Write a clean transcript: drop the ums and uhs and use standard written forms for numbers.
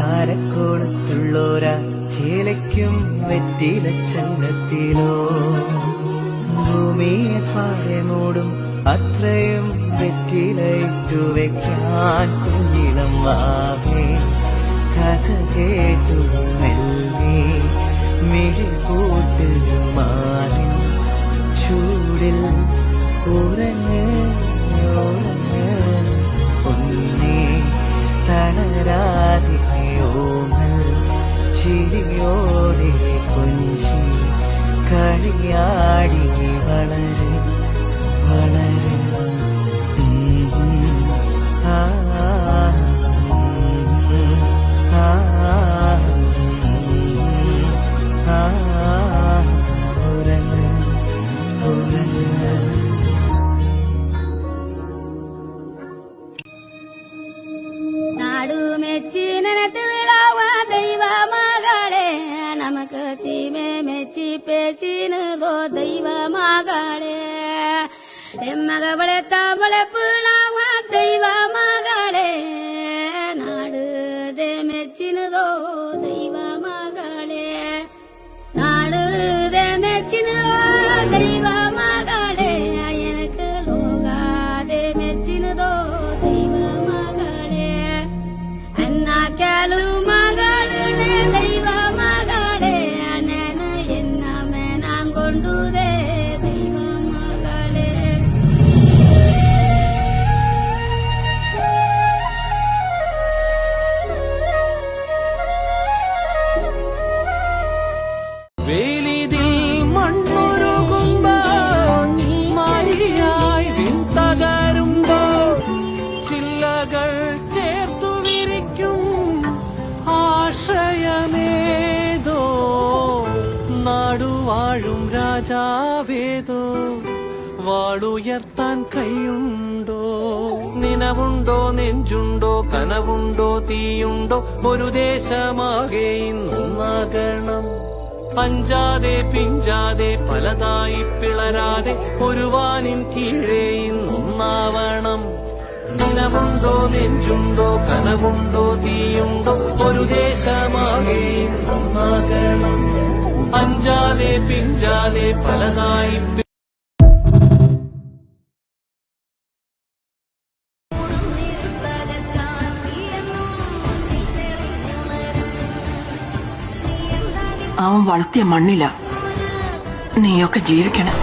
കാരക്കോളത്തുള്ളോരാ ചേലയ്ക്കും വെറ്റില ചങ്ങത്തിലോ ഭൂമിയെ പാറമൂടും അത്രയും വെറ്റിലയിട്ടു വെക്കാൻ കുഞ്ഞിളം വാവേ കഥ കേട്ടു മെല്ലെ മിഴി കൂട്ട് മാറി ചൂടിൽ ഉറങ്ങ് പൊന്നേ തളരാതിയോമൽ ചിരിയോടെ കൊഞ്ചി കളിയാടി വളര് വളര് ഉറങ്ങ് ഉറങ്ങ് നാടു മെച്ചി നനത്തിടാവ ദൈവ മകളെ നമുക്ക് ചീമെ മെച്ചി പേശിനതോ ദൈവ മകളെ എമ്മകളെ തവളെ പിണാവ ദൈവ മകളെ നാട് ദേ മെച്ചിനതോ ദൈവ മകളെ നാട് ദേ മെച്ചിനതോ ദൈവ മകളെ എനിക്ക് ലോകാതെ മെച്ചിനതോ ദൈവ മകളെ അന്നാക്കാലു മകളുടെ ദൈവ മകളെ അണ്ണന് എന്നമ്മേ നാം കൊണ്ടുതേ ദൈവ മകളെ വേലിതിൽ മണ്ണുരുകുമ്പോൾ മാരിയായി വിൺതകരുമ്പോൾ ചില്ലകൾ ചേർത്തു വിരിക്കും ആശ്രയമേതോ നാടുവാഴും രാജാവേതോ വാളുയർത്താൻ കൈയുണ്ടോ നിനവുണ്ടോ നെഞ്ചുണ്ടോ കനവുണ്ടോ തീയുണ്ടോ ഒരു ദേശമാകെ ഇന്നൊന്നാകണം പഞ്ചാതെ പിഞ്ചാതെ പലതായി പിളരാതെ ഒരു വാനിൻ കീഴേ ഇന്നൊന്നാവണം നിനവുണ്ടോ നെഞ്ചുണ്ടോ കനവുണ്ടോ തീയുണ്ടോ ഒരു ദേശമാകെ ഇന്നൊന്നാകണം പഞ്ചാതെ പിഞ്ചാതെ പലതായി അവൻ വളർത്തിയ മണ്ണില നീയൊക്കെ ജീവിക്കണം.